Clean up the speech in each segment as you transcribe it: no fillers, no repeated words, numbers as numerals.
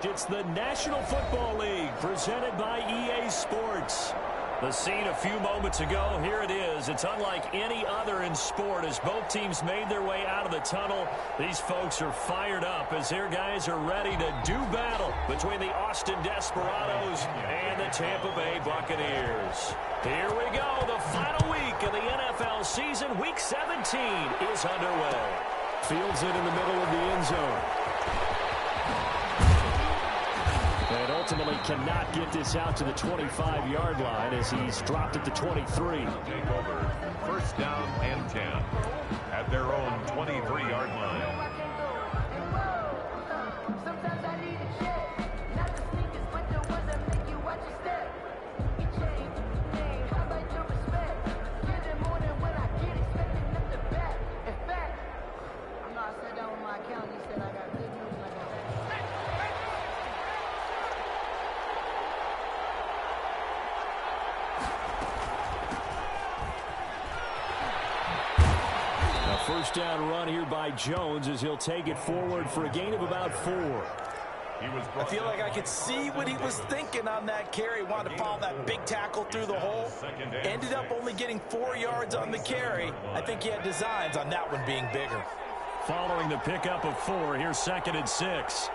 It's the National Football League presented by EA Sports. The scene a few moments ago, here it is. It's unlike any other in sport as both teams made their way out of the tunnel. These folks are fired up as their guys are ready to do battle between the Austin Desperados and the Tampa Bay Buccaneers. Here we go. The final week of the NFL season, Week 17, is underway. Fields it in the middle of the end zone. And ultimately cannot get this out to the 25-yard line as he's dropped at the 23. Take over. First down and 10 at their own 23-yard line. First down run here by Jones as he'll take it forward for a gain of about 4. I feel like I could see what he was thinking on that carry. Wanted to follow that big tackle through the hole. Ended up only getting 4 yards on the carry. I think he had designs on that one being bigger. Following the pickup of 4, here's 2nd and 6.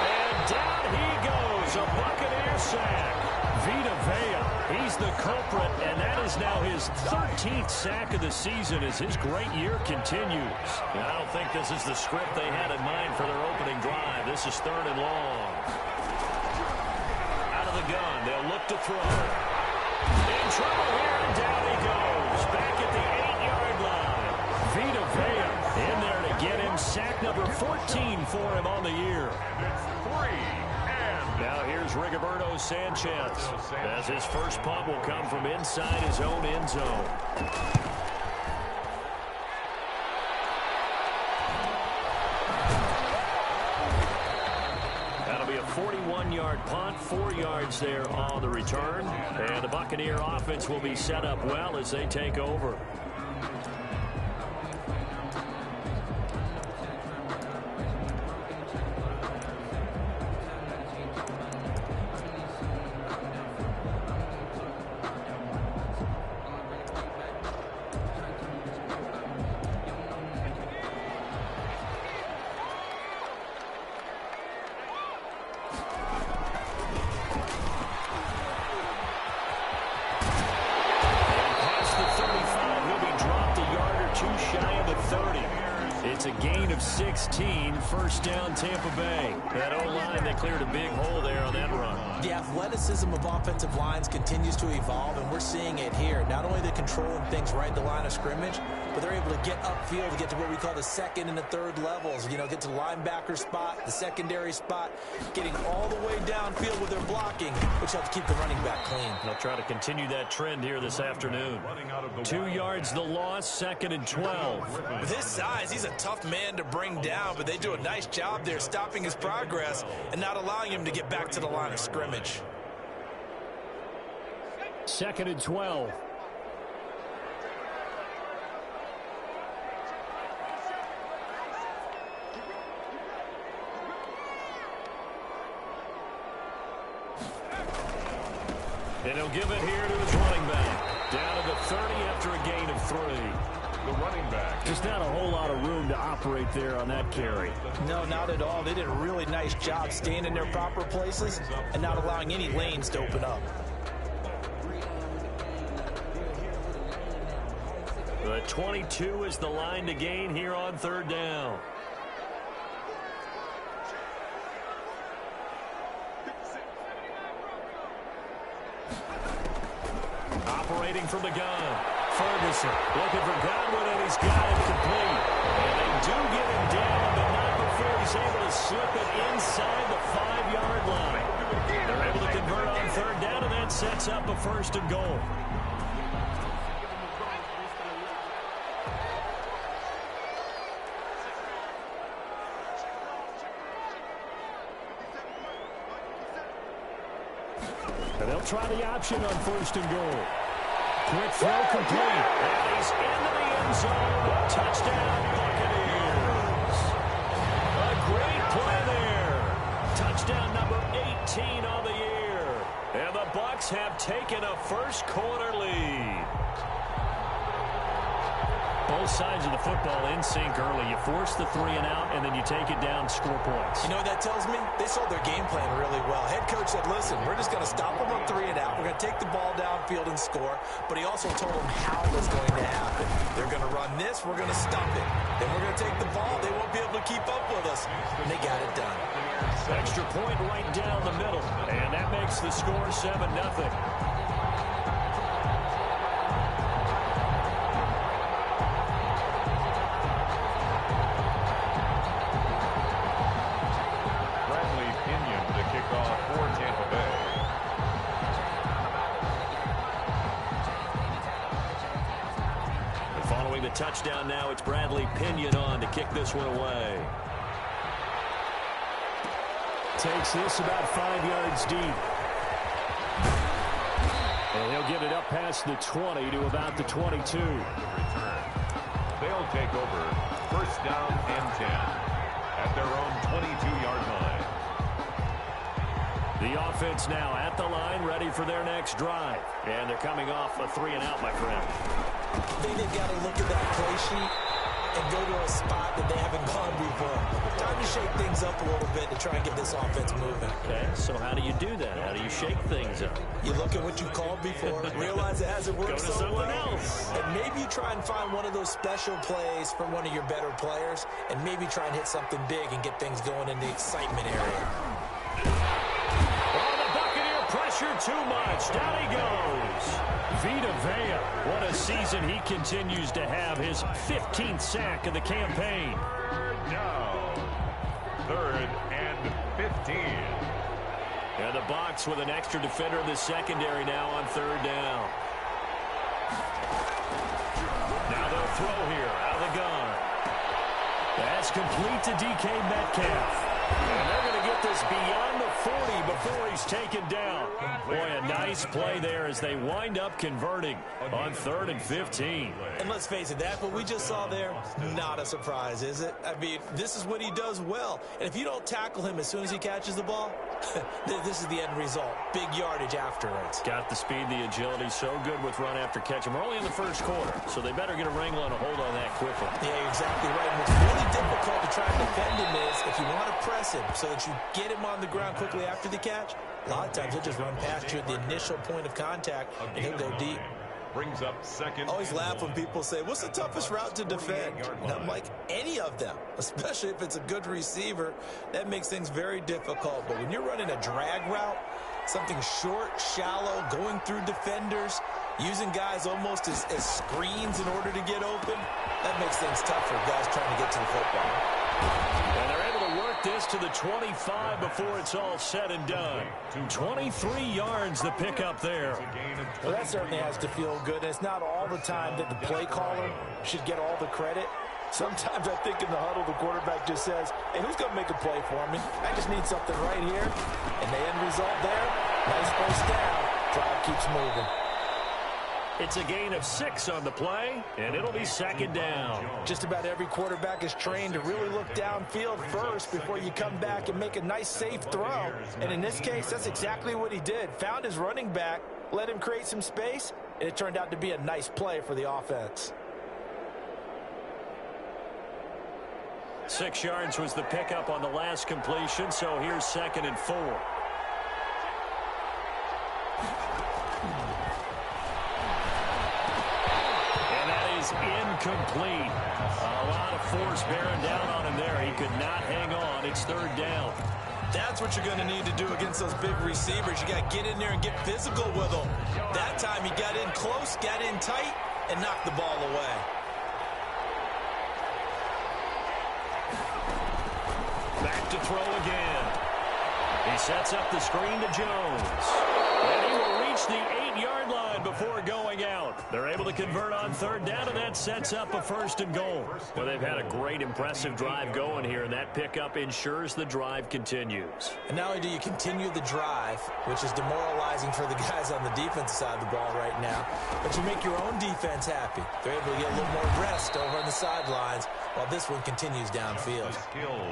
And down he goes, a Buccaneer sack. Vita Vea, he's the culprit, and that is now his 13th sack of the season as his great year continues. And I don't think this is the script they had in mind for their opening drive. This is 3rd and long. Out of the gun, they'll look to throw. In trouble here, and down he goes. Back at the 8-yard line. Vita Vea in there to get him sack number 14 for him on the year. And it's 3. Now here's Rigoberto Sanchez as his first punt will come from inside his own end zone. That'll be a 41-yard punt, 4 yards there on the return. And the Buccaneer offense will be set up well as they take over. It's a gain of 16, first down Tampa Bay. That O-line, they cleared a big hole there on that run. The athleticism of offensive lines continues to evolve, and we're seeing it here. Not only they're controlling things right at the line of scrimmage, but they're able to get upfield to get to what we call the 2nd and the 3rd levels. You know, get to the linebacker spot, the secondary spot, getting all the way downfield with their blocking, which helps keep the running back clean. They'll try to continue that trend here this afternoon. 2 yards the loss, 2nd and 12. With his size, he's a tough man to bring down, but they do a nice job there stopping his progress and not allowing him to get back to the line of scrimmage. 2nd and 12. And he'll give it here to his running back. Down to the 30 after a gain of 3. The running back. Just not a whole lot of room to operate there on that carry. No, not at all. They did a really nice job staying in their proper places and not allowing any lanes to open up. The 22 is the line to gain here on 3rd down. Operating from the gun. Ferguson looking for Godwin, and he's got it complete. And they do get him down, but not before he's able to slip it inside the 5-yard line. They're able to convert on 3rd down, and that sets up a 1st and goal. And they'll try the option on 1st and goal. Quick throw complete. And he's into the end zone. Touchdown, Buccaneers. A great play there. Touchdown number 18 on the year. And the Bucs have taken a first quarter lead. Both sides of the football in sync early. You force the 3 and out, and then you take it down, score points. You know what that tells me? They saw their game plan really well. Head coach said, listen, we're just going to stop them on 3 and out. We're going to take the ball downfield and score. But he also told them how it was going to happen. They're going to run this. We're going to stop it. Then we're going to take the ball. They won't be able to keep up with us. And they got it done. Extra point right down the middle. And that makes the score 7-0. Touchdown now. It's Bradley Pinion on to kick this one away. Takes this about 5 yards deep. And he'll get it up past the 20 to about the 22. They'll take over first down and 10 at their own 22-yard line. The offense now at the line, ready for their next drive. And they're coming off a 3 and out, my friend. I think they've got to look at that play sheet and go to a spot that they haven't gone before. Time to shake things up a little bit to try and get this offense moving. Okay, so how do you do that? How do you shake things up? You look at what you called before, realize it hasn't worked so well. Go to someone else. And maybe you try and find one of those special plays from one of your better players, and maybe try and hit something big and get things going in the excitement area. Oh, the Buccaneer pressure too much. Down he goes. Vita Vea, what a season he continues to have. His 15th sack of the campaign. Third and 15. And the Bucs with an extra defender in the secondary now on third down. Now they'll throw here out of the gun. That's complete to DK Metcalf. And they're going to get this beyond the 40 before he's taken down. Boy, a nice play there as they wind up converting on 3rd and 15. And let's face it, that's what we just saw there, not a surprise, is it? I mean, this is what he does well. And if you don't tackle him as soon as he catches the ball, this is the end result. Big yardage afterwards. Got the speed, the agility, so good with run after catch. And we're only in the first quarter, so they better get a wrangle and a hold on that quickly. Yeah, you're exactly right. And what's really difficult to try and defend him is if you want to press him so that you get him on the ground quickly after the catch, a lot of times he'll just run past you at the initial point of contact, and he'll go deep. Brings up second. I always laugh when people say, what's the toughest route to defend? And I'm like, any of them, especially if it's a good receiver. That makes things very difficult. But when you're running a drag route, something short, shallow, going through defenders, using guys almost as screens in order to get open, that makes things tough for guys trying to get to the football. And they're able to work this to the 25 before it's all said and done. 23 yards the pickup there. Well, that certainly has to feel good. And it's not all the time that the play caller should get all the credit. Sometimes I think in the huddle, the quarterback just says, hey, who's going to make a play for me? I just need something right here. And the end result there, nice first down. Drive keeps moving. It's a gain of 6 on the play, and it'll be second down. Just about every quarterback is trained to really look downfield first before you come back and make a nice, safe throw. And in this case, that's exactly what he did. Found his running back, let him create some space, and it turned out to be a nice play for the offense. 6 yards was the pickup on the last completion, so here's 2nd and 4. Incomplete. A lot of force bearing down on him there. He could not hang on. It's 3rd down. That's what you're going to need to do against those big receivers. You got to get in there and get physical with them. That time he got in close, got in tight, and knocked the ball away. Back to throw again. He sets up the screen to Jones. And he will reach the 8-yard line before going out. They're able to convert on third down, and that sets up a 1st and goal. Well, they've had a great, impressive drive going here, and that pickup ensures the drive continues. And not only do you continue the drive, which is demoralizing for the guys on the defensive side of the ball right now, but you make your own defense happy. They're able to get a little more rest over on the sidelines while this one continues downfield.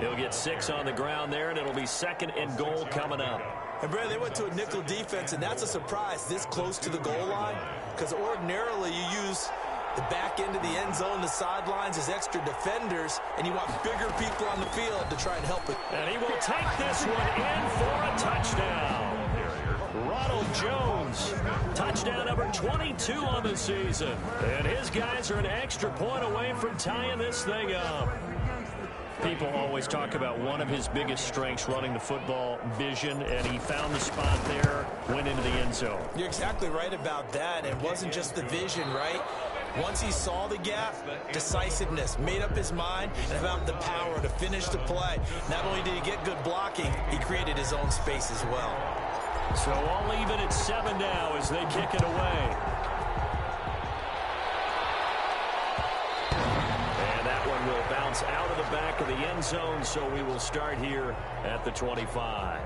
He'll get 6 on the ground there, and it'll be 2nd and goal coming up. And, Brad, they went to a nickel defense, and that's a surprise this close to the goal line, because ordinarily you use the back end of the end zone, the sidelines as extra defenders, and you want bigger people on the field to try and help it. And he will take this one in for a touchdown. Ronald Jones, touchdown number 22 on the season. And his guys are an extra point away from tying this thing up. People always talk about one of his biggest strengths, running the football, vision, and he found the spot there, went into the end zone. You're exactly right about that. It wasn't just the vision, right? Once he saw the gap, decisiveness, made up his mind, and about the power to finish the play. Not only did he get good blocking, he created his own space as well. So all even at 7 now as they kick it away. One will bounce out of the back of the end zone, so we will start here at the 25.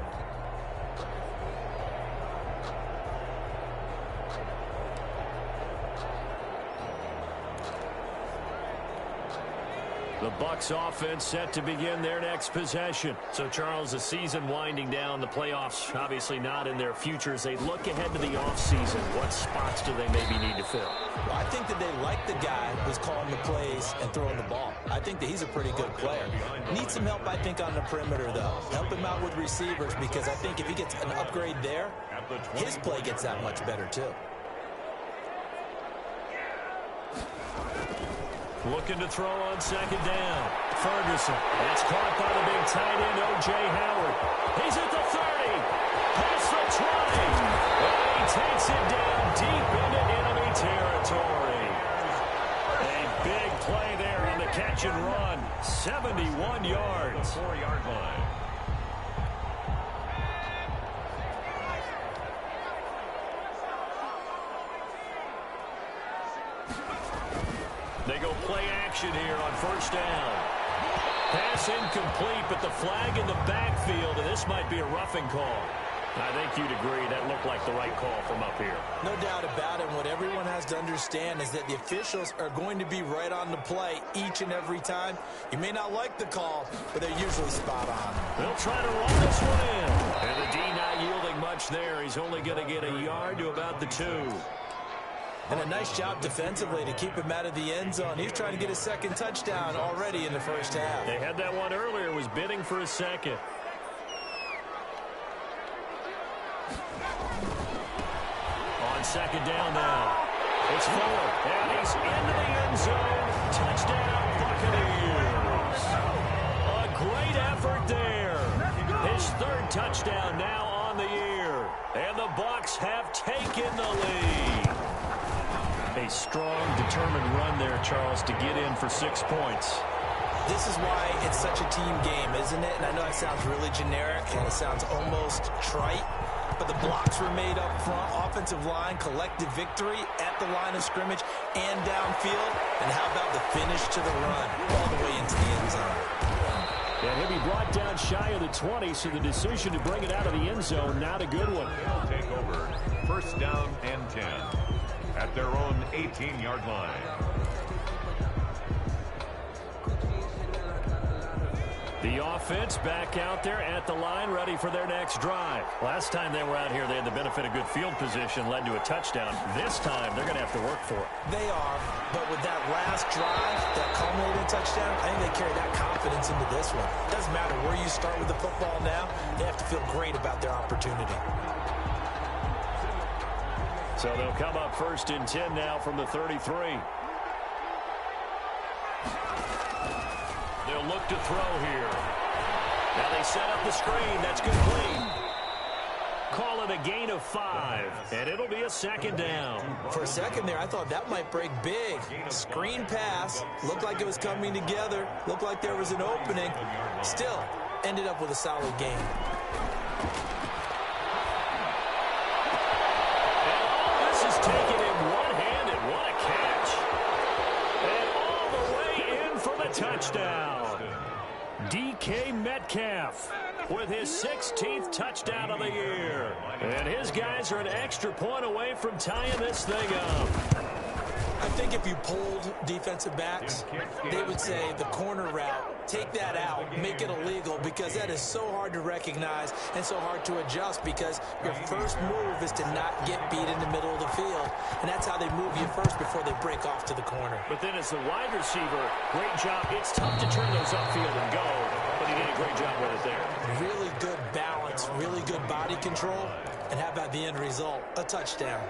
The Bucs offense set to begin their next possession. So, Charles, the season winding down, the playoffs obviously not in their future. As they look ahead to the offseason, what spots do they maybe need to fill? Well, I think that they like the guy who's calling the plays and throwing the ball. I think that he's a pretty good player. Needs some help, I think, on the perimeter, though. Help him out with receivers, because I think if he gets an upgrade there, his play gets that much better, too. Looking to throw on 2nd down. Ferguson. That's caught by the big tight end, O.J. Howard. He's at the 30. Past the 20. And he takes it down deep into enemy territory. A big play there on the catch and run. 71 yards. 4-yard line. They go play action here on 1st down. Pass incomplete, but the flag in the backfield, and this might be a roughing call. I think you'd agree that looked like the right call from up here. No doubt about it. What everyone has to understand is that the officials are going to be right on the play each and every time. You may not like the call, but they're usually spot on. They'll try to run this one in. And the D not yielding much there. He's only going to get a yard to about the 2. And a nice job defensively to keep him out of the end zone. He's trying to get a 2nd touchdown already in the 1st half. They had that one earlier, was bidding for a 2nd. On 2nd down now. It's Fuller, and he's into the end zone. Touchdown, Buccaneers. A great effort there. His 3rd touchdown now on the year. And the Bucs have taken the lead. A strong, determined run there, Charles, to get in for 6 points. This is why it's such a team game, isn't it? And I know that sounds really generic, and it sounds almost trite, but the blocks were made up front, offensive line, collective victory at the line of scrimmage and downfield. And how about the finish to the run all the way into the end zone? And he'll be brought down shy of the 20, so the decision to bring it out of the end zone, not a good one. They'll take over 1st down and 10. At their own 18-yard line. The offense back out there at the line, ready for their next drive. Last time they were out here, they had the benefit of good field position, led to a touchdown. This time, they're going to have to work for it. They are, but with that last drive, that culminating touchdown, I think they carry that confidence into this one. It doesn't matter where you start with the football now, they have to feel great about their opportunity. So they'll come up 1st and 10 now from the 33. They'll look to throw here. Now they set up the screen. That's complete. Call it a gain of 5, and it'll be a 2nd down. For a second there, I thought that might break big. Screen pass. Looked like it was coming together. Looked like there was an opening. Still, ended up with a solid gain. DK Metcalf with his 16th touchdown of the year. And his guys are an extra point away from tying this thing up. I think if you polled defensive backs, they would say the corner route, take that out, make it illegal, because that is so hard to recognize and so hard to adjust, because your first move is to not get beat in the middle of the field, and that's how they move you first before they break off to the corner. But then as the wide receiver, great job. It's tough to turn those upfield and go, but he did a great job with it there. Really good balance, really good body control, and how about the end result? A touchdown.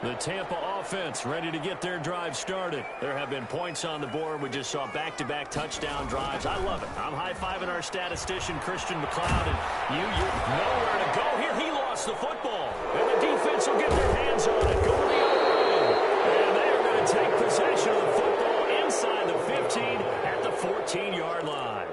The Tampa offense ready to get their drive started. There have been points on the board. We just saw back-to-back touchdown drives. I love it. I'm high-fiving our statistician, Christian McLeod, and you're nowhere to go here. He lost the football, and the defense will get their hands on it. Going the other way. And they are going to take possession of the football inside the 15 at the 14-yard line.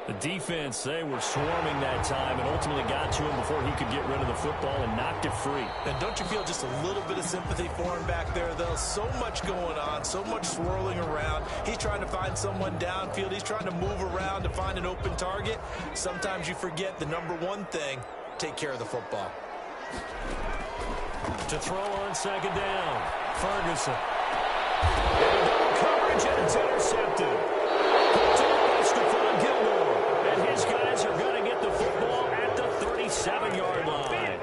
The defense, they were swarming that time and ultimately got to him before he could get rid of the football and knocked it free. And don't you feel just a little bit of sympathy for him back there, though? So much going on, so much swirling around. He's trying to find someone downfield. He's trying to move around to find an open target. Sometimes you forget the number one thing, take care of the football. To throw on second down, Ferguson. And double coverage, and it's intercepted. His guys are going to get the football at the 37-yard line.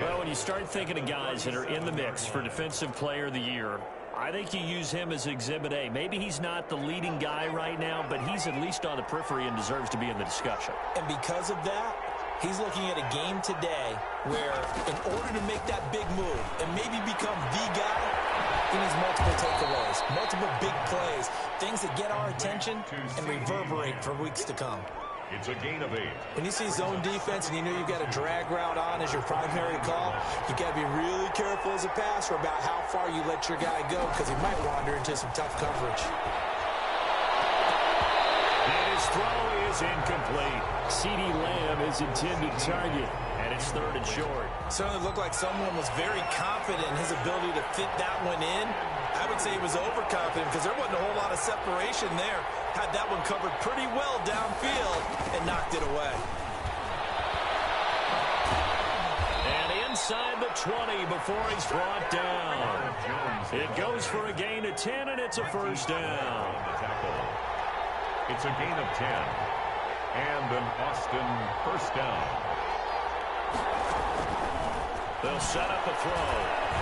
Well, when you start thinking of guys that are in the mix for Defensive Player of the Year, I think you use him as Exhibit A. Maybe he's not the leading guy right now, but he's at least on the periphery and deserves to be in the discussion. And because of that, he's looking at a game today where in order to make that big move and maybe become the guy, he needs multiple takeaways, multiple big plays, things that get our attention and reverberate for weeks to come. It's a gain of 8. When you see zone defense and you know you've got a drag route on as your primary call, you've got to be really careful as a passer about how far you let your guy go, because he might wander into some tough coverage. And his throw is incomplete. CeeDee Lamb is intended target, and it's 3rd and short. Certainly looked like someone was very confident in his ability to fit that one in. I would say he was overconfident because there wasn't a whole lot of separation there. Had that one covered pretty well downfield and knocked it away. And inside the 20 before he's brought down. It goes for a gain of 10, and it's a first down. It's a gain of 10. And an Austin first down. They'll set up a throw.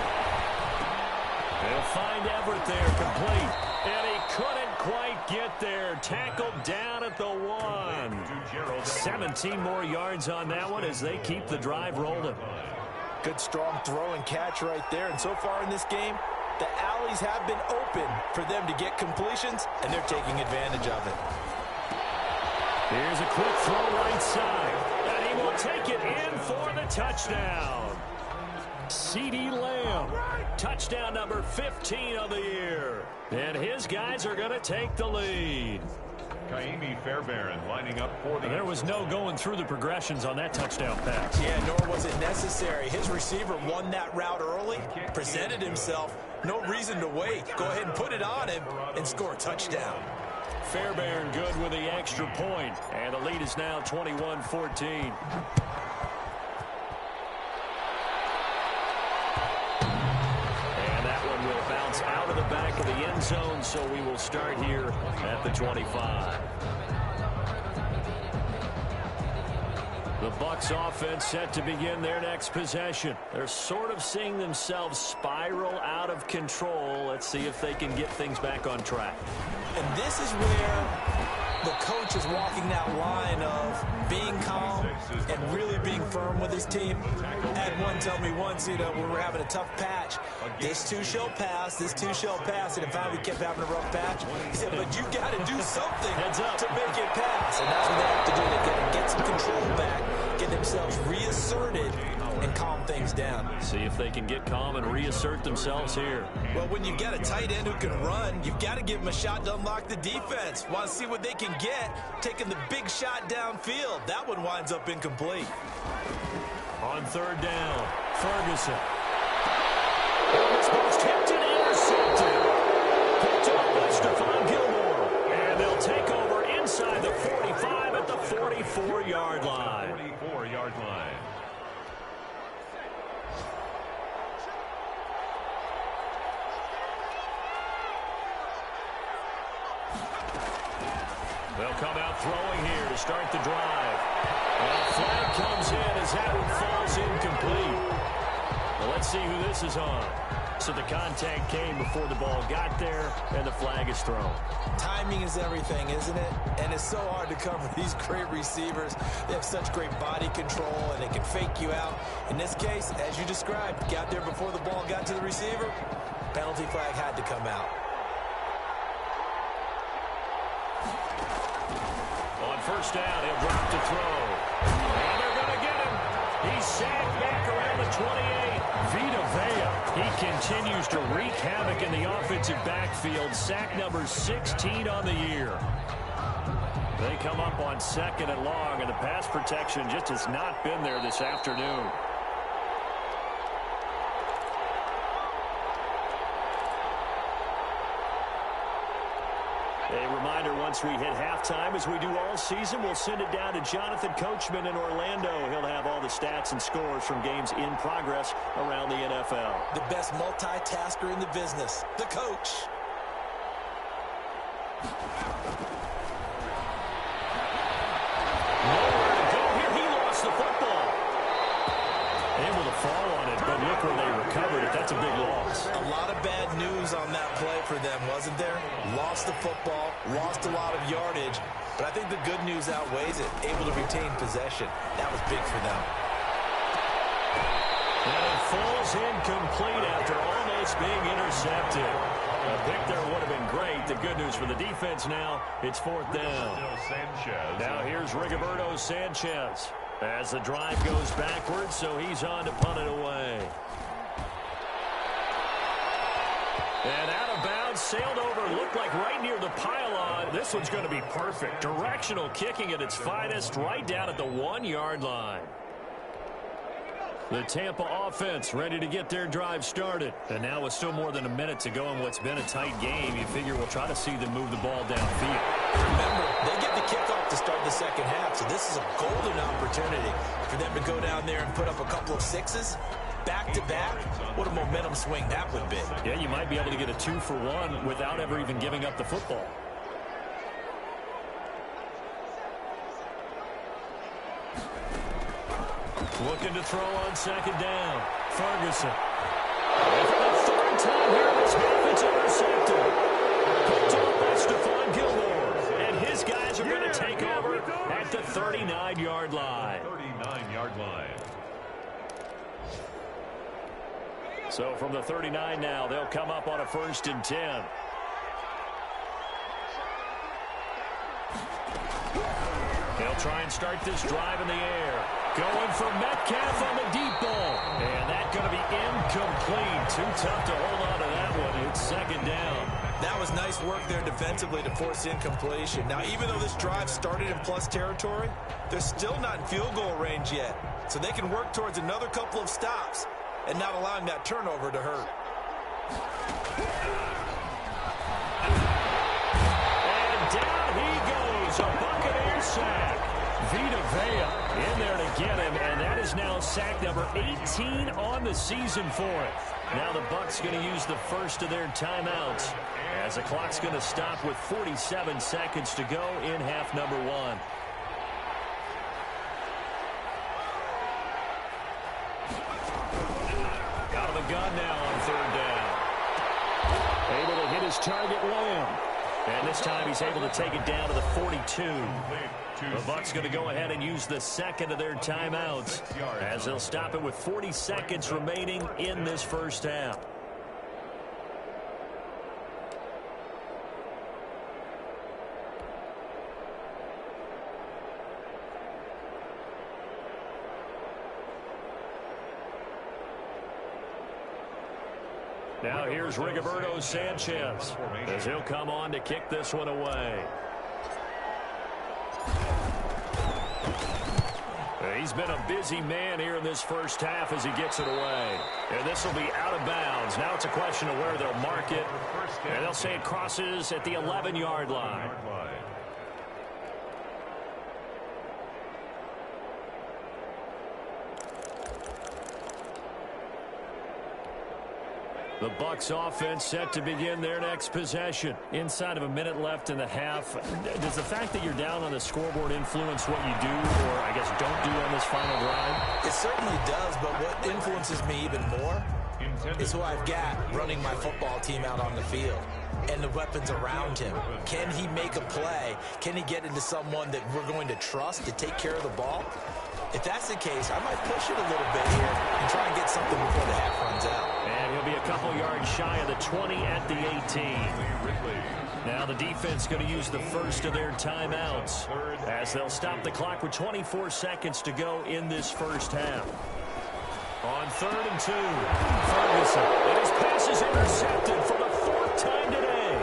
They'll find Everett there, complete. And he couldn't quite get there. Tackled down at the 1. 17 more yards on that one as they keep the drive rolling. Good strong throw and catch right there. And so far in this game, the alleys have been open for them to get completions, and they're taking advantage of it. Here's a quick throw right side. And he will take it in for the touchdown. CeeDee Lamb, touchdown number 15 of the year. And his guys are going to take the lead. Kaimi Fairbairn lining up for the... There was no going through the progressions on that touchdown pass. Yeah, nor was it necessary. His receiver won that route early, presented himself. No reason to wait. Go ahead and put it on him and score a touchdown. Fairbairn good with the extra point. And the lead is now 21-14. Out of the back of the end zone, so we will start here at the 25. The Bucs offense set to begin their next possession. They're sort of seeing themselves spiral out of control. Let's see if they can get things back on track. And this is where the coach is walking that line of being calm and really being firm with his team. I had one tell me once, when we were having a tough patch, this too shall pass, this too shall pass. And if I kept having a rough patch, he said, but you got to do something to make it pass. And that's what they have to do. They got to get some control back, get themselves reasserted, and calm things down. See if they can get calm and reassert themselves here. Well, when you've got a tight end who can run, you've got to give him a shot to unlock the defense. Want to see what they can get, taking the big shot downfield. That one winds up incomplete. On 3rd down, Ferguson. And this ball's tipped and intercepted. Picked up by Stephon Gilmore. And they'll take over inside 44-yard line. 44-yard line. They'll come out throwing here to start the drive. And a flag comes in as that one falls incomplete. Well, let's see who this is on. So the contact came before the ball got there, and the flag is thrown. Timing is everything, isn't it? And it's so hard to cover these great receivers. They have such great body control, and they can fake you out. In this case, as you described, got there before the ball got to the receiver. Penalty flag had to come out. On first down, he'll drop to throw. And they're going to get him. He's sacked back around the 28. Vita Vea, he continues to wreak havoc in the offensive backfield. Sack number 16 on the year. They come up on second and long, and the pass protection just has not been there this afternoon. A reminder, once we hit halftime, as we do all season, we'll send it down to Jonathan Coachman in Orlando. He'll have all the stats and scores from games in progress around the NFL. The best multitasker in the business, the coach. Nowhere to go here. He lost the football. Able to fall on it, but look where they recovered it. That's a big loss. A lot of bad news on that play for them, wasn't there? Lost the football, lost a lot of yardage, but I think the good news outweighs it. Able to retain possession. That was big for them. And it falls incomplete after almost being intercepted. A pick there would have been great. The good news for the defense now, it's fourth down. Now here's Rigoberto Sanchez as the drive goes backwards, so he's on to punt it away. And out of bounds, sailed over, looked like right near the pylon. This one's going to be perfect. Directional kicking at its finest, right down at the 1-yard line. The Tampa offense ready to get their drive started. And now with still more than a minute to go in what's been a tight game, you figure we'll try to see them move the ball downfield. Remember, they get the kickoff to start the second half, so this is a golden opportunity for them to go down there and put up a couple of sixes. Back-to-back, what a momentum swing that would be. Yeah, you might be able to get a 2-for-1 without ever even giving up the football. Looking to throw on second down. Ferguson. And for the third time here in this half, it's intercepted. Picked off by Stephon Gilmore. And his guys are going to take over at the 39-yard line. 39-yard line. So from the 39 now, they'll come up on a 1st and 10. They'll try and start this drive in the air. Going for Metcalf on the deep ball. And that's going to be incomplete. Too tough to hold on to that one. It's second down. That was nice work there defensively to force incompletion. Now, even though this drive started in plus territory, they're still not in field goal range yet. So they can work towards another couple of stops and not allowing that turnover to hurt. And down he goes. A Buccaneer sack. Vita Vea in there to get him, and that is now sack number 18 on the season for it. Now the Bucs going to use the first of their timeouts as the clock's going to stop with 47 seconds to go in half number 1. Out of the gun now on third down. Able to hit his target, Lamb. And this time he's able to take it down to the 42. The Bucs going to go ahead and use the second of their timeouts as they'll stop it with 40 seconds remaining in this first half. Now here's Rigoberto Sanchez as he'll come on to kick this one away. He's been a busy man here in this first half as he gets it away. And this will be out of bounds. Now it's a question of where they'll mark it. And they'll say it crosses at the 11-yard line. The Bucs offense set to begin their next possession. Inside of a minute left in the half, does the fact that you're down on the scoreboard influence what you do, or I guess don't do on this final drive? It certainly does, but what influences me even more is who I've got running my football team out on the field and the weapons around him. Can he make a play? Can he get into someone that we're going to trust to take care of the ball? If that's the case, I might push it a little bit here and try and get something before the half runs out. And he'll be a couple yards shy of the 20 at the 18. Now the defense going to use the first of their timeouts as they'll stop the clock with 24 seconds to go in this first half. On 3rd and 2, Ferguson. And his pass is intercepted for the 4th time today.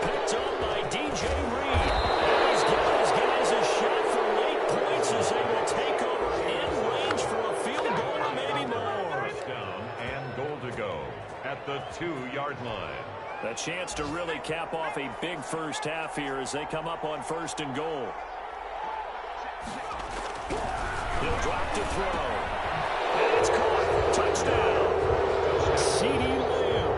Picked up by DJ Reed. And he's giving his guys a shot for late points as they will take over in range for a field goal or maybe more. Touchdown and goal to go at the 2-yard line. A chance to really cap off a big first half here as they come up on 1st and goal. He'll drop to throw. And it's caught. Touchdown. CeeDee Lamb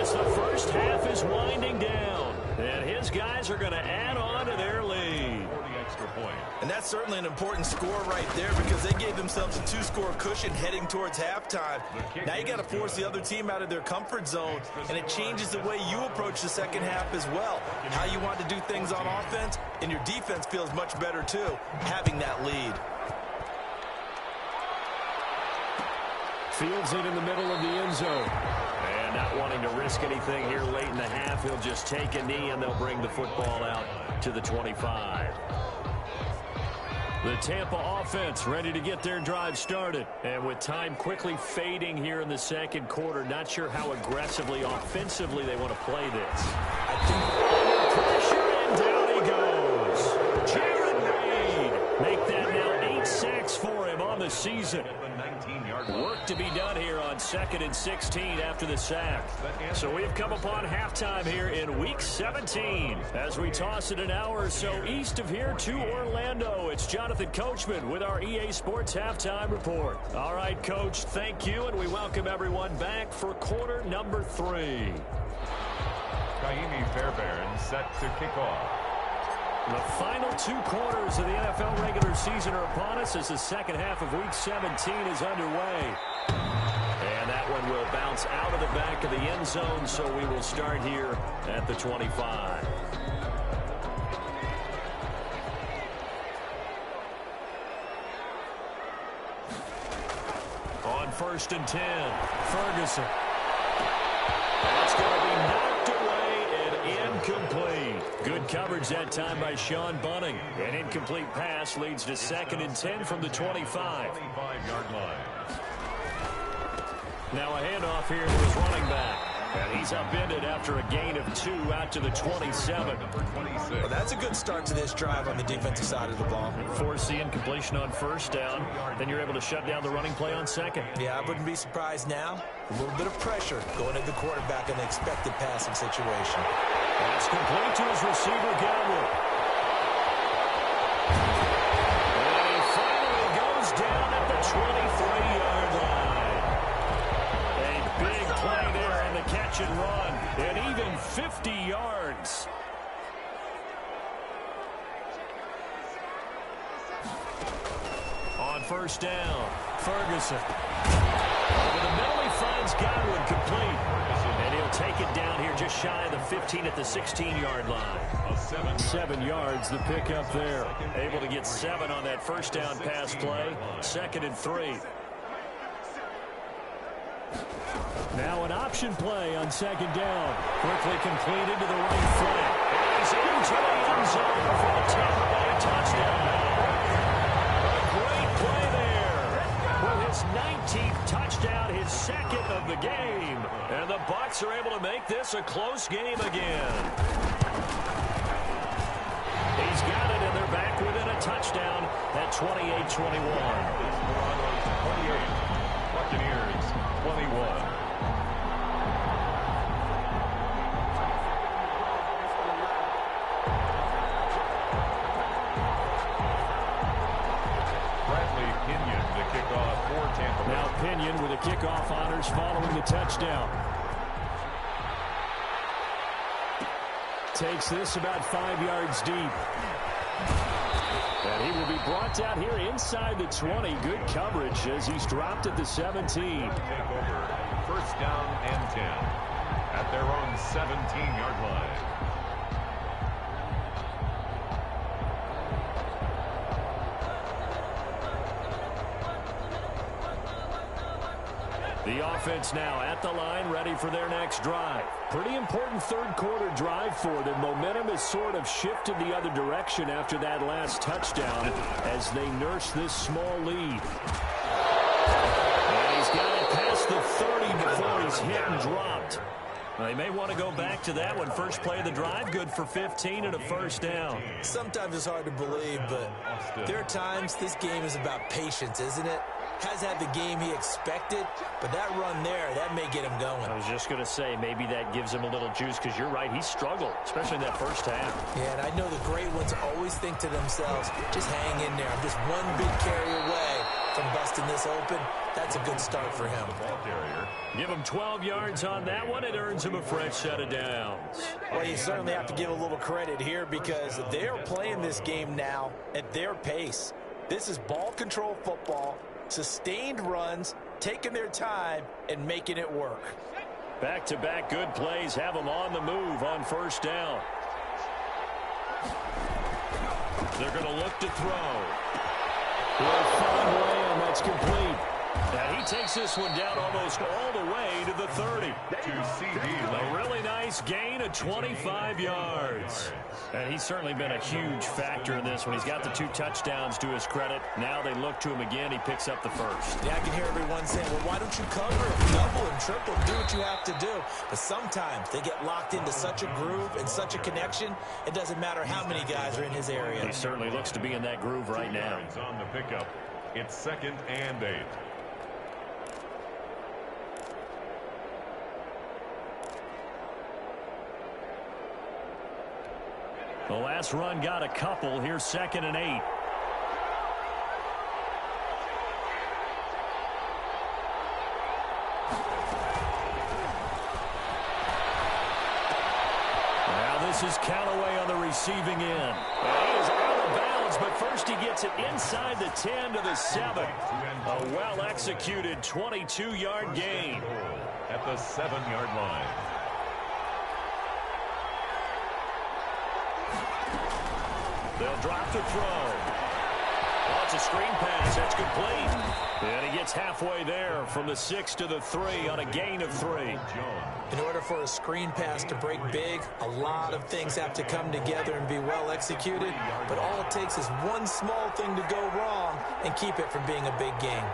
as the first half is winding down. And his guys are going to add on to their lead. For the extra point. And that's certainly an important score right there because they gave themselves a 2-score cushion heading towards halftime. Now you got to force the other team out of their comfort zone, and it changes the way you approach the second half as well. How you want to do things on offense, and your defense feels much better too, having that lead. Fields it in the middle of the end zone. And not wanting to risk anything here late in the half, he'll just take a knee and they'll bring the football out to the 25. The Tampa offense ready to get their drive started. And with time quickly fading here in the second quarter, not sure how aggressively, offensively they want to play this. Pressure and down he goes. Jared Reed. Make that now 8 sacks for him on the season. Work to be done here on 2nd and 16 after the sack. So we have come upon halftime here in Week 17. As we toss it an hour or so east of here to Orlando, it's Jonathan Coachman with our EA Sports Halftime Report. All right, Coach, thank you, and we welcome everyone back for quarter number 3. Kaimi Fairbairn set to kick off. The final 2 quarters of the NFL regular season are upon us as the second half of Week 17 is underway. And that one will bounce out of the back of the end zone, so we will start here at the 25. On 1st and 10, Ferguson. That's going to be knocked away and incomplete. Good coverage that time by Sean Bunning. An incomplete pass leads to 2nd and 10 from the 25. 25-yard line. Now a handoff here to his running back. And he's upended after a gain of 2 out to the 27. Well, that's a good start to this drive on the defensive side of the ball. Force the incompletion on 1st down. Then you're able to shut down the running play on 2nd. Yeah, I wouldn't be surprised now. A little bit of pressure going at the quarterback in the expected passing situation. That's complete to his receiver, Godwin. And he finally goes down at the 23-yard line. A big play there in the catch and run. And even 50 yards. On 1st down, Ferguson. Over the middle, he finds Godwin complete. And he'll take it down here just shy of the 15 at the 16-yard line. 7 yards, the pickup there. Able to get 7 on that 1st down pass play. 2nd and 3. Now an option play on 2nd down. Quickly completed to the right flank. And he's into the end zone for the Tampa Bay touchdown. A great play there. With his 19th touchdown, his 2nd of the game. And the Bucs are able to make this a close game again. He's got it, and they're back within a touchdown at 28-21. 28, Buccaneers 21. Now Pinion with the kickoff honors following the touchdown. Takes this about 5 yards deep. And he will be brought down here inside the 20. Good coverage as he's dropped at the 17. Take over. First down and 10 at their own 17-yard line. The offense now at the line, ready for their next drive. Pretty important third quarter drive for them. Momentum has sort of shifted the other direction after that last touchdown as they nurse this small lead. And he's got it past the 30 before he's hit and dropped. Well, they may want to go back to that one. First play of the drive, good for 15 and a first down. Sometimes it's hard to believe, but there are times this game is about patience, isn't it? Has had the game he expected, but that run there, that may get him going. I was just going to say, maybe that gives him a little juice, because you're right, he struggled, especially in that first half. Yeah, and I know the great ones always think to themselves, just hang in there. I'm just one big carry away from busting this open. That's a good start for him. Give him 12 yards on that one. It earns him a fresh set of downs. Well, you certainly have to give a little credit here because they're playing this game now at their pace. This is ball control football. Sustained runs, taking their time, and making it work. Back-to-back good plays have them on the move on first down. They're going to look to throw. Will find Lamb. That's complete. And he takes this one down almost all the way to the 30. A really nice gain of 25 yards. And he's certainly been a huge factor in this one. He's got the 2 touchdowns to his credit. Now they look to him again. He picks up the first. Yeah, I can hear everyone saying, well, why don't you cover him? Double and triple, do what you have to do. But sometimes they get locked into such a groove and such a connection, it doesn't matter how many guys are in his area. He certainly looks to be in that groove right now. On the pickup. It's 2nd and 8. The last run got a couple. Here's 2nd and 8. Now this is Callaway on the receiving end. He is out of bounds, but first he gets it inside the 10 to the 7. A well-executed 22-yard gain. At the 7-yard line. They'll drop the throw. Well, it's a screen pass. That's complete. And he gets halfway there from the 6 to the 3 on a gain of 3. In order for a screen pass to break big, a lot of things have to come together and be well executed. But all it takes is one small thing to go wrong and keep it from being a big game.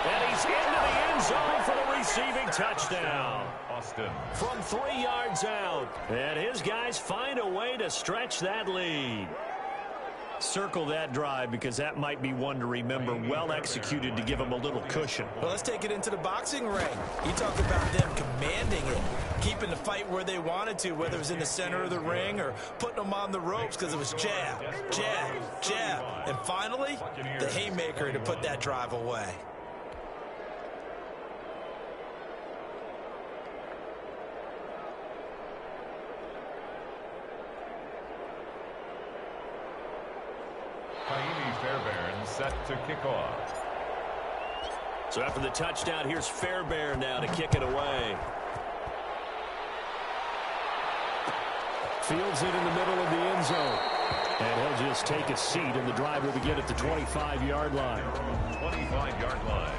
And he's into the end zone for the receiving touchdown. From 3 yards out. And his guys find a way to stretch that lead. Circle that drive because that might be one to remember. Well executed to give him a little cushion. Well, let's take it into the boxing ring. You talk about them commanding it, keeping the fight where they wanted to, whether it was in the center of the ring or putting them on the ropes because it was jab, jab, jab. And finally, the haymaker to put that drive away. Set to kick off. So after the touchdown, here's Fairbairn now to kick it away. Fields it in the middle of the end zone. And he'll just take a seat, and the drive will begin at the 25-yard line. 25-yard line.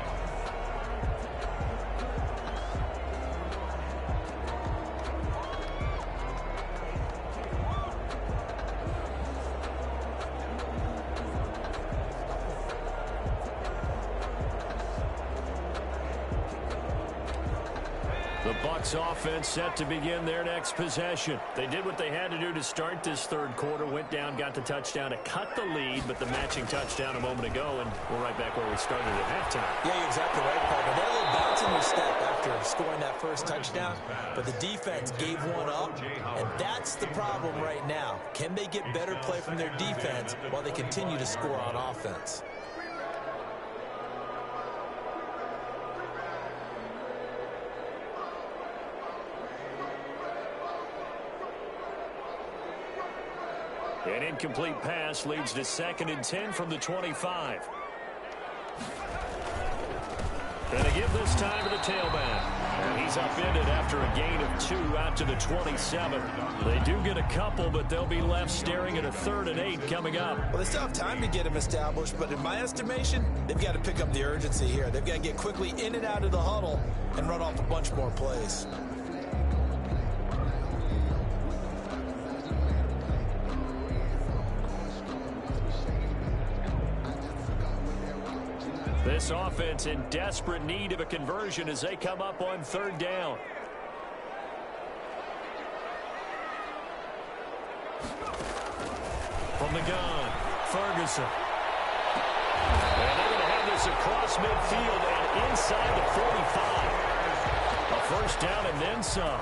The Bucs offense set to begin their next possession. They did what they had to do to start this third quarter. Went down, got the touchdown to cut the lead, but the matching touchdown a moment ago, and we're right back where we started at halftime. Yeah, you're exactly right, Parker. They had a little bounce in your step after scoring that first touchdown, but the defense gave one up, and that's the problem right now. Can they get better play from their defense while they continue to score on offense? An incomplete pass leads to 2nd and 10 from the 25. And they give this time to the tailback. He's upended after a gain of 2 out to the 27. They do get a couple, but they'll be left staring at a 3rd and 8 coming up. Well, they still have time to get him established, but in my estimation, they've got to pick up the urgency here. They've got to get quickly in and out of the huddle and run off a bunch more plays. This offense in desperate need of a conversion as they come up on 3rd down. From the gun, Ferguson. And they're going to have this across midfield and inside the 45. A 1st down and then some.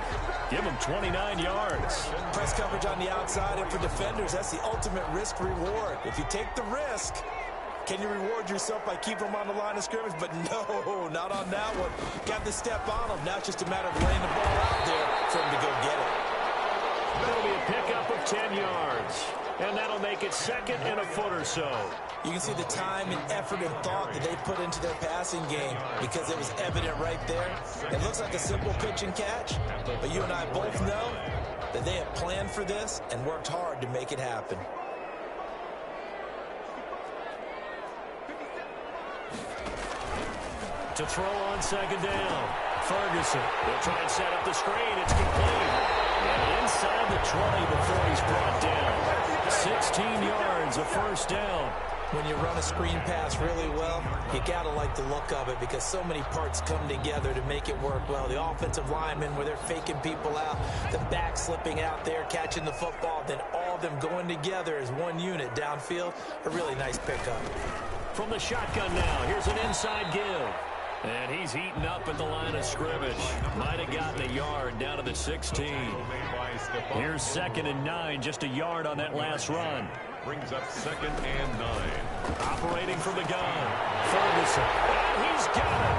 Give them 29 yards. Press coverage on the outside, and for defenders, that's the ultimate risk-reward. If you take the risk, can you reward yourself by keeping them on the line of scrimmage? But no, not on that one. Got the step on them. Now it's just a matter of laying the ball out there for him to go get it. That'll be a pickup of 10 yards. And that'll make it 2nd and a foot or so. You can see the time and effort and thought that they put into their passing game because it was evident right there. It looks like a simple pitch and catch, but you and I both know that they have planned for this and worked hard to make it happen. To throw on 2nd down. Ferguson. They'll try and set up the screen. It's complete. And inside the 20 before he's brought down. 16 yards, a 1st down. When you run a screen pass really well, you got to like the look of it because so many parts come together to make it work well. The offensive linemen, where they're faking people out, the back slipping out there, catching the football, then all of them going together as one unit downfield. A really nice pickup. From the shotgun now, here's an inside give. And he's eaten up at the line of scrimmage. Might have gotten a yard down to the 16. Here's 2nd and 9, just a yard on that last run. Brings up 2nd and 9. Operating from the gun. Ferguson. And he's got it.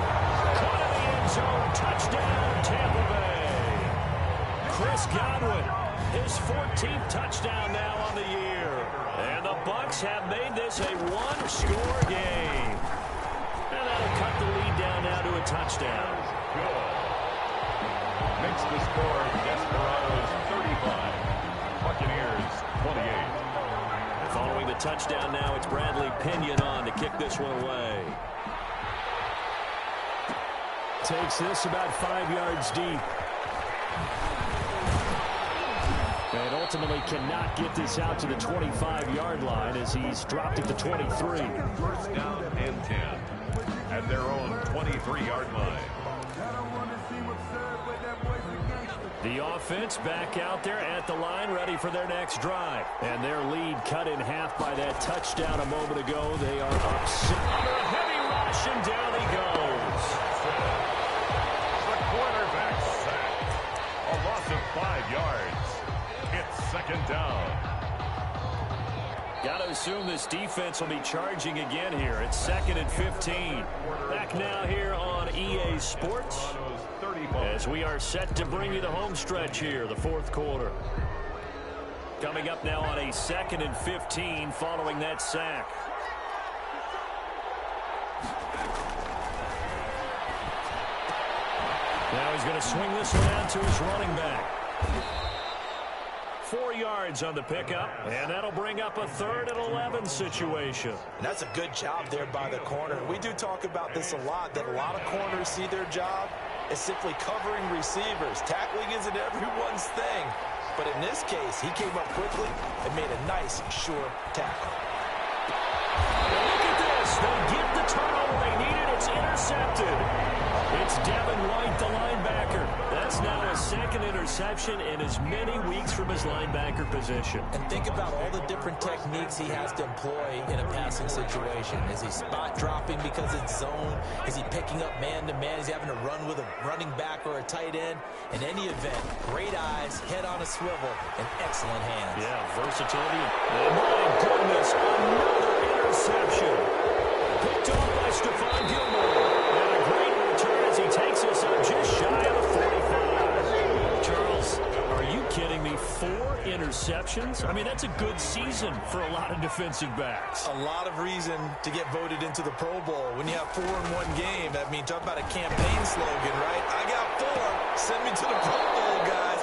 Caught in the end zone. Touchdown, Tampa Bay. Chris Godwin, his 14th touchdown now on the year. And the Bucs have made this a one-score game. And that'll cut the lead down now to a touchdown. Good. Makes the score Desperados 35. Buccaneers 28. Following the touchdown now, it's Bradley Pinion on to kick this one away. Takes this about 5 yards deep. And ultimately cannot get this out to the 25-yard line as he's dropped it to 23. 1st down and 10 at their own 23-yard line. The offense back out there at the line, ready for their next drive. And their lead cut in half by that touchdown a moment ago. They are up under a heavy rush, and down he goes. The quarterback sacked. A loss of 5 yards. It's 2nd down. Got to assume this defense will be charging again here. It's 2nd and 15. Back now here on EA Sports as we are set to bring you the home stretch here, the 4th quarter. Coming up now on a 2nd and 15 following that sack. Now he's going to swing this one out to his running back. 4 yards on the pickup, and that'll bring up a 3rd and 11 situation. And that's a good job there by the corner. We do talk about this a lot, that a lot of corners see their job as simply covering receivers. Tackling isn't everyone's thing. But in this case, he came up quickly and made a nice, sure tackle. Well, look at this. They get the turnover they needed. It's intercepted. It's Devin White, the linebacker. That's now a 2nd interception in as many weeks from his linebacker position. And think about all the different techniques he has to employ in a passing situation. Is he spot dropping because it's zone? Is he picking up man-to-man? Is he having to run with a running back or a tight end? In any event, great eyes, head on a swivel, and excellent hands. Yeah, versatility. And my goodness, another interception. Picked off by Stephon Gilmore. And a great return as he takes us up just shy of the 45. Charles, are you kidding me? 4 interceptions interceptions. I mean, that's a good season for a lot of defensive backs. A lot of reason to get voted into the Pro Bowl. When you have 4 in one game, I mean, talk about a campaign slogan, right? I got 4. Send me to the Pro Bowl, guys.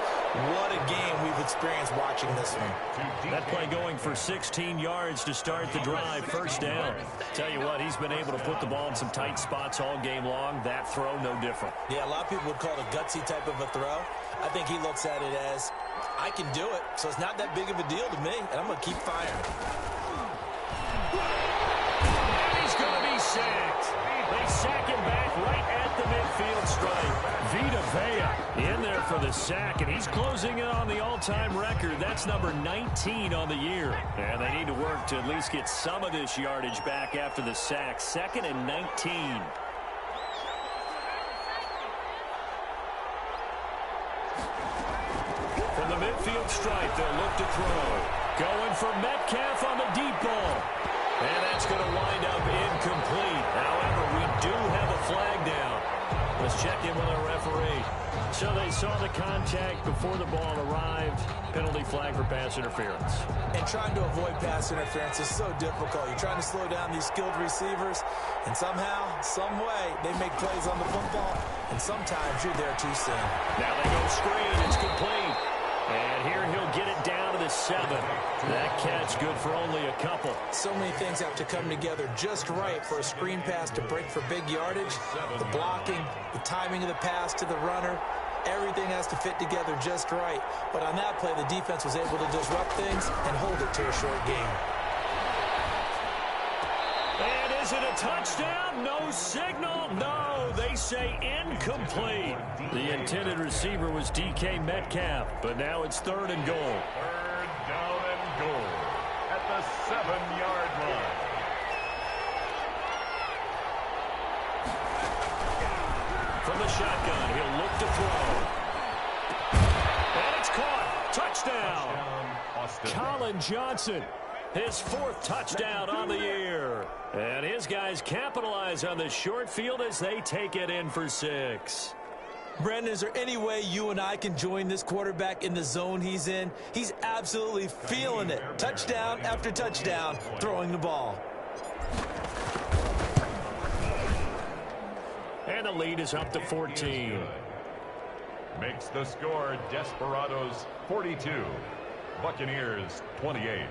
What a game we've experienced watching this one. That play going for 16 yards to start the drive, first down. Tell you what, he's been able to put the ball in some tight spots all game long. That throw, no different. Yeah, a lot of people would call it a gutsy type of a throw. I think he looks at it as, I can do it, so it's not that big of a deal to me, and I'm going to keep firing. And he's going to be sacked. They sack him back right at the midfield stripe. Vita Vea in there for the sack, and he's closing in on the all-time record. That's number 19 on the year. And they need to work to at least get some of this yardage back after the sack. 2nd and 19. From the midfield stripe, they'll look to throw. Going for Metcalf on the deep ball. And that's going to wind up incomplete. However, we do have a flag down. Let's check in with our referee. So they saw the contact before the ball arrived. Penalty flag for pass interference. And trying to avoid pass interference is so difficult. You're trying to slow down these skilled receivers, and somehow, some way, they make plays on the football, and sometimes you're there too soon. Now they go screen. It's complete. And here he'll get it down to the 7. That catch good for only a couple. So many things have to come together just right for a screen pass to break for big yardage. The blocking, the timing of the pass to the runner, everything has to fit together just right. But on that play, the defense was able to disrupt things and hold it to a short game. And is it a touchdown? No signal. No, they say incomplete. The intended receiver was DK Metcalf, but now it's 3rd and goal. 3rd down and goal at the 7-yard line. From the shotgun, he'll look to throw. And it's caught. Touchdown. Colin Johnson. His 4th touchdown on the year. And his guys capitalize on the short field as they take it in for 6. Brandon, is there any way you and I can join this quarterback in the zone he's in? He's absolutely feeling it. Touchdown after touchdown, throwing the ball. And the lead is up to 14. Makes the score Desperados 42, Buccaneers 28.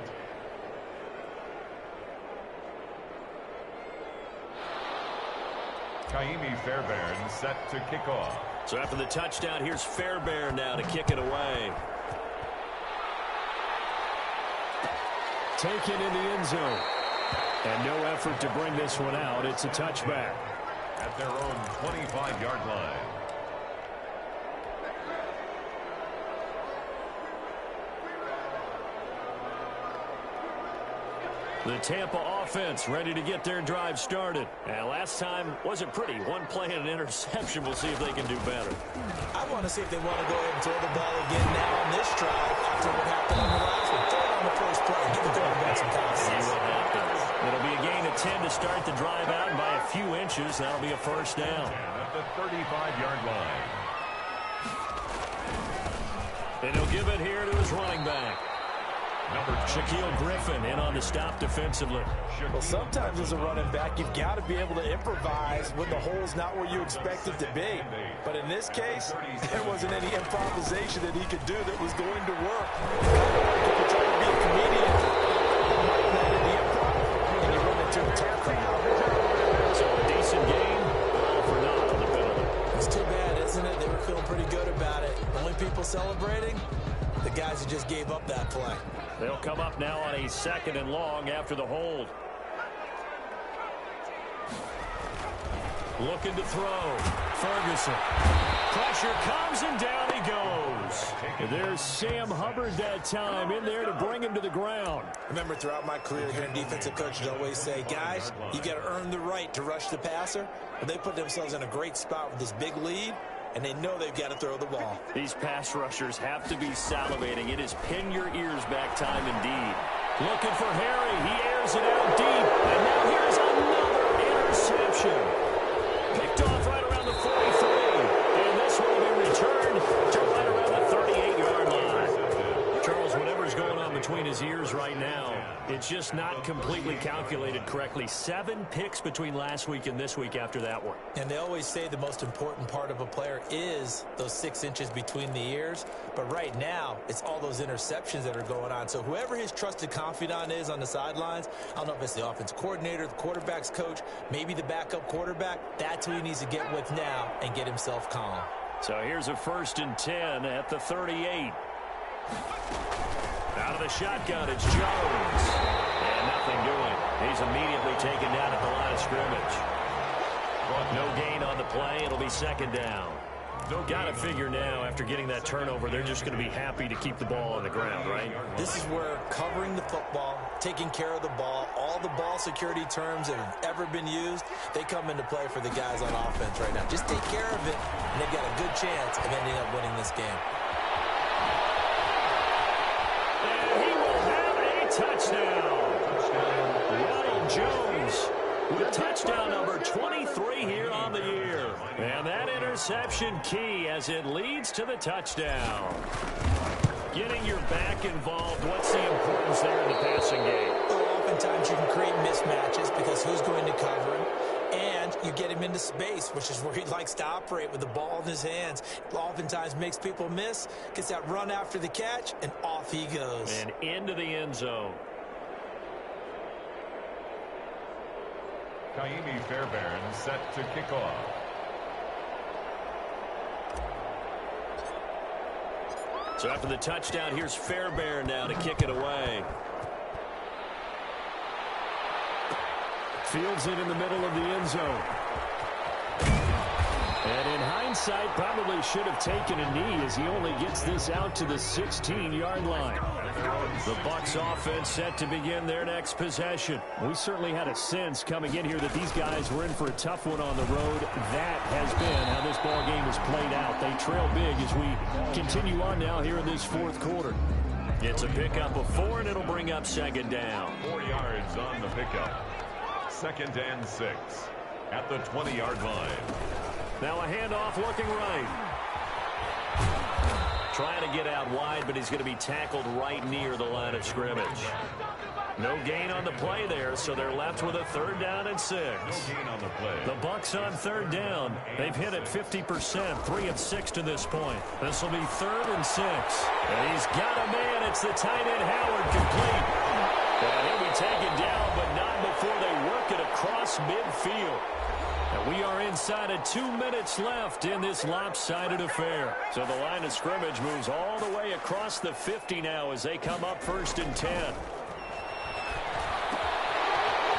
Kaimi Fairbairn set to kick off. So after the touchdown, here's Fairbairn now to kick it away. Taken in the end zone. And no effort to bring this one out. It's a touchback. At their own 25-yard line. The Tampa offense ready to get their drive started. And last time wasn't pretty. One play and an interception. We'll see if they can do better. I want to see if they want to go ahead and throw the ball again now on this drive after what happened on the last one. Throw it on the first play. Give the quarterback some confidence. See what happens. It'll be a gain of 10 to start the drive out, and by a few inches, that'll be a first down. At the 35-yard line. And he'll give it here to his running back. Shaquille Griffin in on the stop defensively. Well, sometimes as a running back, you've got to be able to improvise when the hole's not where you expect it to be. But in this case, there wasn't any improvisation that he could do that was going to work. If you try to be a comedian, you might land in the improv, and you run into a tough crowd. So a decent game, all for naught on the penalty. It's too bad, isn't it? They were feeling pretty good about it. Only people celebrating, the guys who just gave up that play. They'll come up now on a 2nd and long after the hold. Looking to throw. Ferguson. Pressure comes and down he goes. And there's Sam Hubbard that time in there to bring him to the ground. Remember, throughout my career here in defensive coaches always say, guys, you got to earn the right to rush the passer. But they put themselves in a great spot with this big lead, and they know they've got to throw the ball. These pass rushers have to be salivating. It is pin your ears back time indeed. Looking for Harry. He airs it out deep. And now here's another interception. Picked off right around the 43. And this will be returned to right around the 38-yard line. Charles, whatever's going on It's just not completely calculated correctly. 7 picks between last week and this week after that one. And they always say the most important part of a player is those 6 inches between the ears. But right now, it's all those interceptions that are going on. So whoever his trusted confidant is on the sidelines, I don't know if it's the offense coordinator, the quarterback's coach, maybe the backup quarterback, that's who he needs to get with now and get himself calm. So here's a 1st and 10 at the 38. Out of the shotgun, it's Jones. And nothing doing. He's immediately taken down at the line of scrimmage. No gain on the play. It'll be 2nd down. Got to figure now, after getting that turnover, they're just going to be happy to keep the ball on the ground, right? This is where covering the football, taking care of the ball, all the ball security terms that have ever been used, they come into play for the guys on offense right now. Just take care of it, and they've got a good chance of ending up winning this game. And he will have a touchdown. Ronald Jones with touchdown number 23 here on the year. And that interception key as it leads to the touchdown. Getting your back involved, what's the importance there in the passing game? Well, oftentimes you can create mismatches because who's going to cover him? And you get him into space, which is where he likes to operate with the ball in his hands. Oftentimes makes people miss, gets that run after the catch, and off he goes. And into the end zone. Kaimi Fairbairn set to kick off. So after the touchdown, here's Fairbairn now to kick it away. Fields it in the middle of the end zone. And in hindsight, probably should have taken a knee as he only gets this out to the 16-yard line. The Bucs offense set to begin their next possession. We certainly had a sense coming in here that these guys were in for a tough one on the road. That has been how this ball game has played out. They trail big as we continue on now here in this 4th quarter. It's a pickup of 4, and it'll bring up 2nd down. 4 yards on the pickup. 2nd and 6 at the 20-yard line. Now a handoff looking right. Trying to get out wide, but he's going to be tackled right near the line of scrimmage. No gain on the play there, so they're left with a 3rd down and 6. No gain on the play. The Bucs on 3rd down. They've hit it 50%, 3 of 6 to this point. This will be 3rd and 6. And he's got a man. It's the tight end Howard complete. And he'll be taken down, but not before they work it across midfield. And we are inside of 2 minutes left in this lopsided affair. So the line of scrimmage moves all the way across the 50 now as they come up 1st and 10.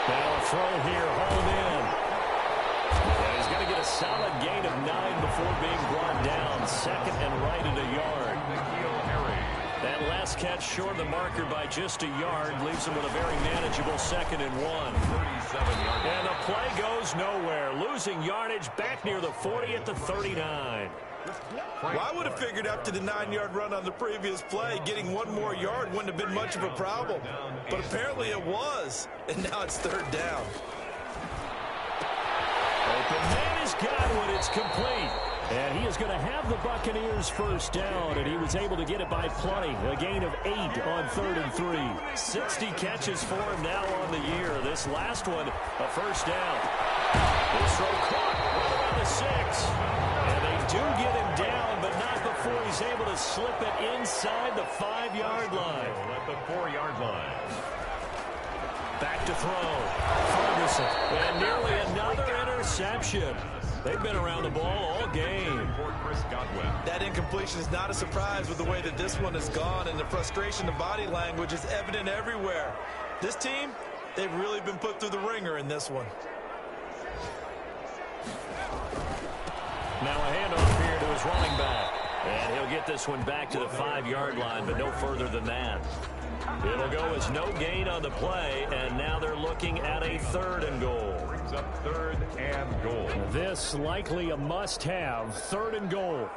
Now a throw here, hauled in. And he's going to get a solid gain of 9 before being brought down. 2nd and right at a yard. That last catch short of the marker by just a yard leaves him with a very manageable 2nd and 1. 37-yard. And the play goes nowhere. Losing yardage back near the 40 at the 39. Well, I would have figured after the 9-yard run on the previous play, getting 1 more yard wouldn't have been much of a problem. But apparently it was. And now it's 3rd down. Open man is Godwin. It's complete. And he is going to have the Buccaneers 1st down, and he was able to get it by plenty. A gain of 8 on 3rd and 3. 60 catches for him now on the year. This last one, a 1st down. This throw caught right around the 6. And they do get him down, but not before he's able to slip it inside the 5-yard line. At the 4-yard line. Back to throw. Ferguson. And nearly another interception. They've been around the ball all game. That incompletion is not a surprise with the way that this one has gone, and the frustration, the body language is evident everywhere. This team, they've really been put through the ringer in this one. Now a handoff here to his running back. And he'll get this one back to the 5-yard line, but no further than that. It'll go as no gain on the play, and now they're looking at a 3rd and goal. Brings up 3rd and goal. This likely a must-have, 3rd and goal.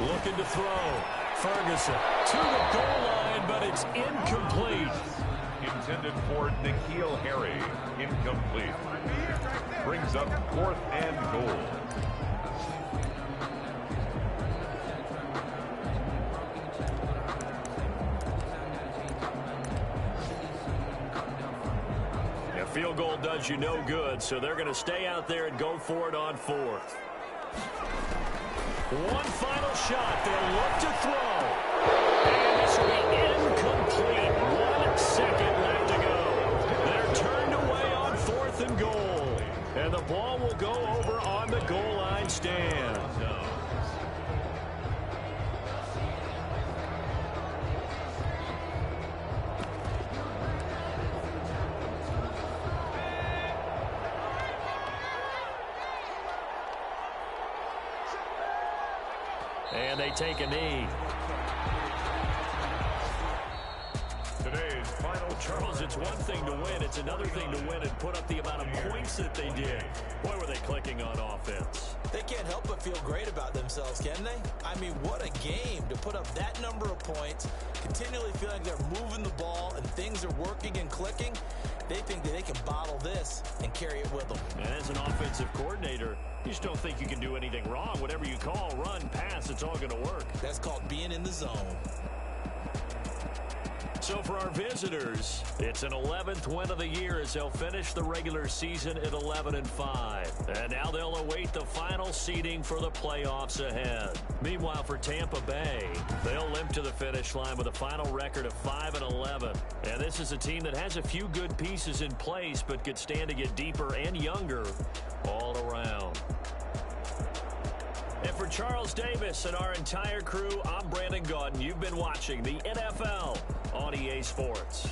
Looking to throw. Ferguson to the goal line, but it's incomplete. Intended for N'Keal Harry. Incomplete. Brings up 4th and goal. field goal does you no good, so they're going to stay out there and go for it on fourth. One final shot. They'll look to throw. And this will be incomplete. 1 second left to go. They're turned away on fourth and goal. And the ball will go over on the goal line stand. And they take a knee. Today's final Charles, it's one thing to win. It's another thing to win and put up the amount of points that they did. Boy, were they clicking on offense. They can't help but feel great about themselves, can they? I mean, what a game to put up that number of points, continually feel like they're moving the ball and things are working and clicking. They think that they can bottle this and carry it with them. And as an offensive coordinator, you just don't think you can do anything wrong. Whatever you call, run, pass, it's all going to work. That's called being in the zone. So for our visitors, it's an 11th win of the year as they'll finish the regular season at 11-5. And now they'll await the final seeding for the playoffs ahead. Meanwhile, for Tampa Bay, they'll limp to the finish line with a final record of 5-11. And this is a team that has a few good pieces in place, but could stand to get deeper and younger all around. And for Charles Davis and our entire crew, I'm Brandon Gaudin. You've been watching the NFL on EA Sports.